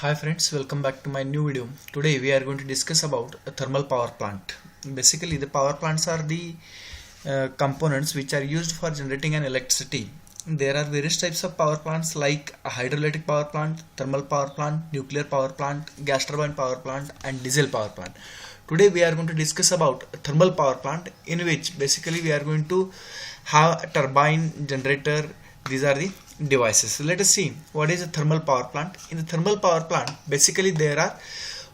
Hi friends, welcome back to my new video. Today we are going to discuss about a thermal power plant. Basically the power plants are the components which are used for generating an electricity. There are various types of power plants like a hydroelectric power plant, thermal power plant, nuclear power plant, gas turbine power plant and diesel power plant. Today we are going to discuss about a thermal power plant in which basically we are going to have a turbine, generator. These are the devices. So let us see what is a thermal power plant. In the thermal power plant, basically there are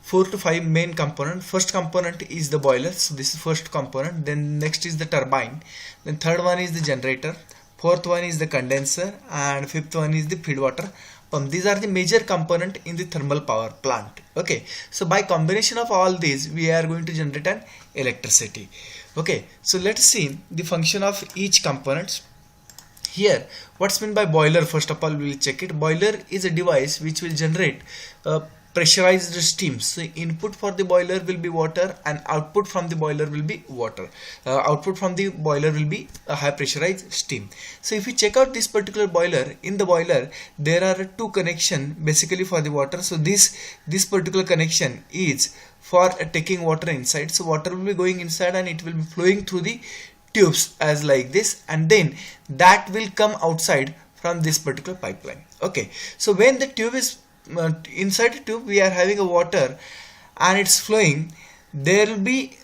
4 to 5 main components. First component is the boiler. So this is first component. Then next is the turbine. Then third one is the generator. Fourth one is the condenser, and fifth one is the feed water pump. These are the major component in the thermal power plant. Okay, so by combination of all these, we are going to generate an electricity. Okay, so let's see the function of each component. Here, what's meant by boiler? First of all, we will check it. Boiler is a device which will generate pressurized steam. So input for the boiler will be water and output from the boiler will be water. Output from the boiler will be a high pressurized steam. So if you check out this particular boiler, in the boiler there are two connections basically for the water. So this particular connection is for taking water inside. So water will be going inside and it will be flowing through the tubes as like this, and then that will come outside from this particular pipeline. Okay, so when the tube is inside the tube, we are having a water and it's flowing. There will be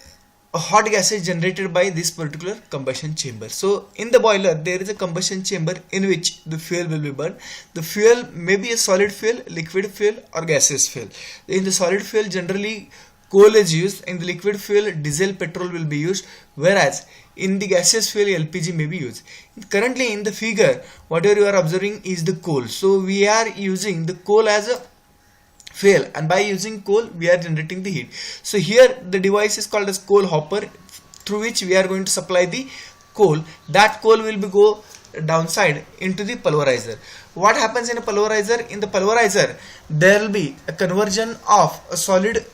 a hot gases generated by this particular combustion chamber. So in the boiler there is a combustion chamber in which the fuel will be burned. The fuel may be a solid fuel, liquid fuel or gaseous fuel. In the solid fuel generally coal is used. In the liquid fuel diesel, petrol will be used, whereas in the gaseous fuel LPG may be used. Currently in the figure whatever you are observing is the coal. So we are using the coal as a fuel, and by using coal we are generating the heat. So here the device is called as coal hopper, through which we are going to supply the coal. That coal will be go downside into the pulverizer. What happens in a pulverizer? In the pulverizer there will be a conversion of a solid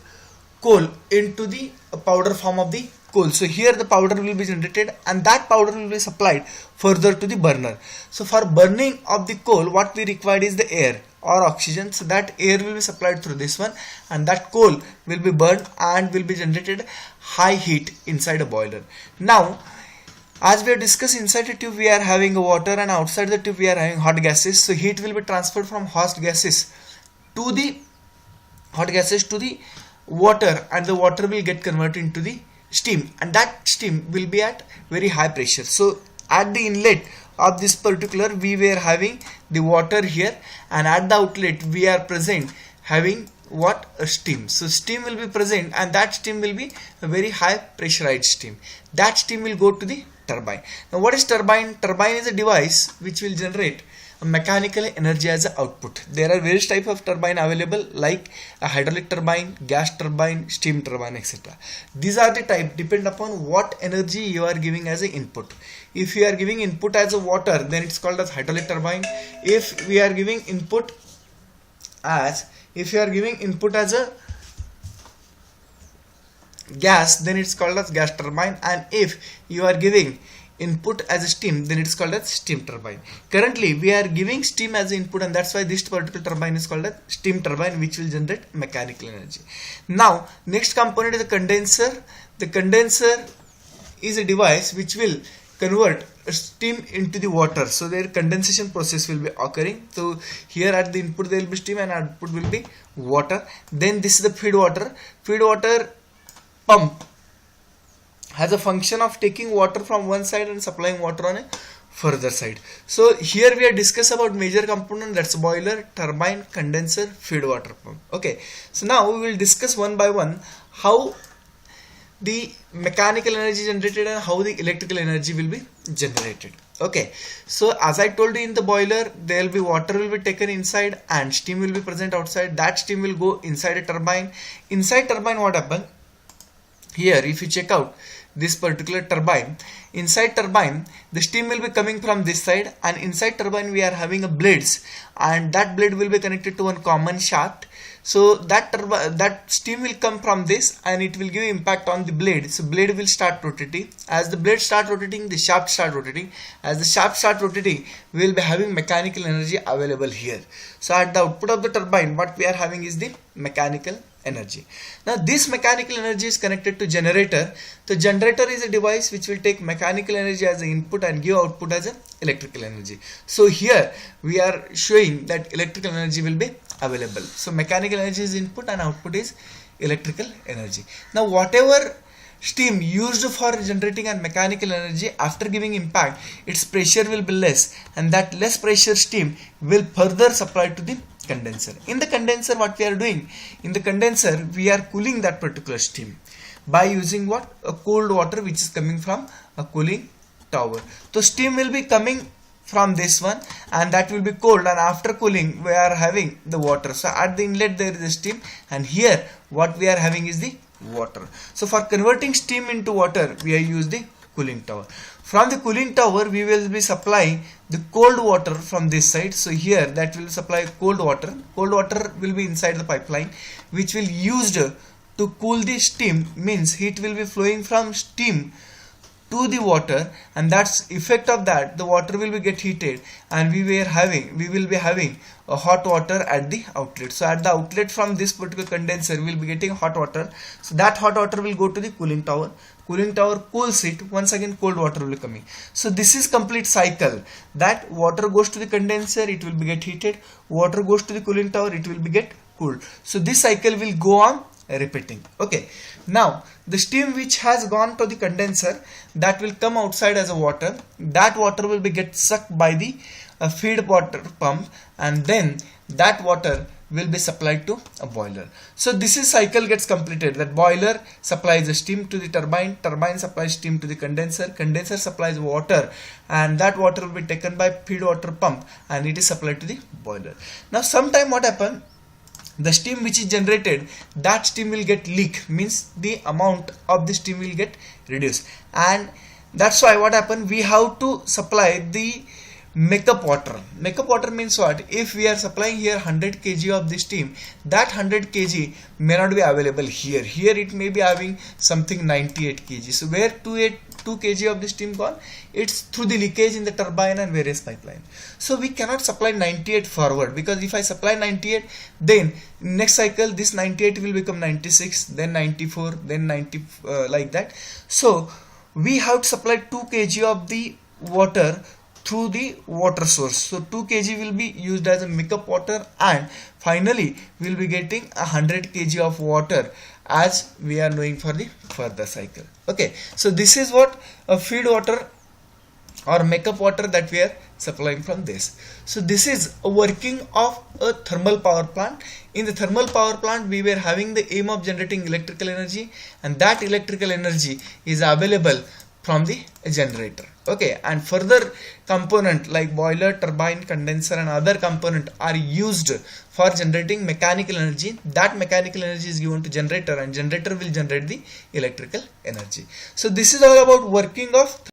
coal into the powder form of the coal. So here the powder will be generated and that powder will be supplied further to the burner. So for burning of the coal, what we require is the air or oxygen. So that air will be supplied through this one, and that coal will be burned and will be generated high heat inside a boiler. Now as we have discussed, inside the tube we are having a water and outside the tube we are having hot gases. So heat will be transferred from hot gases to the water, and the water will get converted into the steam, and that steam will be at very high pressure. So at the inlet of this particular we were having the water here, and at the outlet we are present having what? A steam. So steam will be present, and that steam will be a very high pressurized steam. That steam will go to the turbine. Now what is turbine? Turbine is a device which will generate mechanical energy as an output. There are various types of turbine available like a hydraulic turbine, gas turbine, steam turbine, etc. These are the type depend upon what energy you are giving as an input. If you are giving input as a water, then it's called as hydraulic turbine. If we are giving input as a gas, then it's called as gas turbine, and if you are giving input as a steam, then it's called as steam turbine. Currently we are giving steam as input, and that's why this particular turbine is called as steam turbine, which will generate mechanical energy. Now next component is the condenser. The condenser is a device which will convert steam into the water. So their condensation process will be occurring. So here at the input there will be steam and output will be water. Then this is the feed water. Feed water pump has a function of taking water from one side and supplying water on a further side. So here we are discuss about major component, that's boiler, turbine, condenser, feed water pump. Okay, so now we will discuss one by one how the mechanical energy generated and how the electrical energy will be generated. Okay, so as I told you, in the boiler there will be water will be taken inside and steam will be present outside. That steam will go inside a turbine. Inside turbine what happens? Here if you check out, this particular turbine. Inside turbine, the steam will be coming from this side, and inside turbine we are having a blades, and that blade will be connected to one common shaft. So that steam will come from this and it will give impact on the blade. So blade will start rotating. As the blade start rotating, the shaft start rotating. As the shaft start rotating, we will be having mechanical energy available here. So at the output of the turbine, what we are having is the mechanical energy. Now this mechanical energy is connected to generator. The generator is a device which will take mechanical energy as an input and give output as an electrical energy. So here we are showing that electrical energy will be available. So mechanical energy is input and output is electrical energy. Now whatever steam used for generating and mechanical energy, after giving impact, its pressure will be less, and that less pressure steam will further supply to the condenser. In the condenser, what we are doing? In the condenser, we are cooling that particular steam by using what? A cold water which is coming from a cooling tower. So steam will be coming from this one, and that will be cold, and after cooling we are having the water. So at the inlet there is a steam, and here what we are having is the water. So for converting steam into water, we are use the cooling tower. From the cooling tower, we will be supplying the cold water from this side. So here that will supply cold water. Cold water will be inside the pipeline, which will used to cool the steam. Means heat will be flowing from steam to the water, and that's effect of that, the water will be get heated, and we will be having a hot water at the outlet. So at the outlet from this particular condenser, we will be getting hot water. So that hot water will go to the cooling tower. Cooling tower cools it. Once again cold water will be coming. So this is complete cycle, that water goes to the condenser, it will be get heated, water goes to the cooling tower, it will be get cooled. So this cycle will go on repeating. Okay, now the steam which has gone to the condenser, that will come outside as a water. That water will be get sucked by the feed water pump, and then that water will be supplied to a boiler. So this is cycle gets completed, that boiler supplies the steam to the turbine, turbine supplies steam to the condenser, condenser supplies water, and that water will be taken by feed water pump and it is supplied to the boiler. Now sometime what happen, the steam which is generated, that steam will get leak, means the amount of the steam will get reduced, and that's why what happen, we have to supply the makeup water. Makeup water means what? If we are supplying here 100 kg of the steam, that 100 kg may not be available here. Here it may be having something 98 kg. So where 2 kg of the steam gone? It's through the leakage in the turbine and various pipeline. So we cannot supply 98 forward, because if I supply 98, then next cycle this 98 will become 96, then 94, then 90, like that. So we have to supply 2 kg of the water through the water source. So 2 kg will be used as a makeup water, and finally we will be getting 100 kg of water as we are knowing for the further cycle. Okay, so this is what a feed water or makeup water that we are supplying from this. So this is a working of a thermal power plant. In the thermal power plant, we were having the aim of generating electrical energy, and that electrical energy is available from the generator. Okay, and further component like boiler, turbine, condenser and other component are used for generating mechanical energy. That mechanical energy is given to generator, and generator will generate the electrical energy. So this is all about working of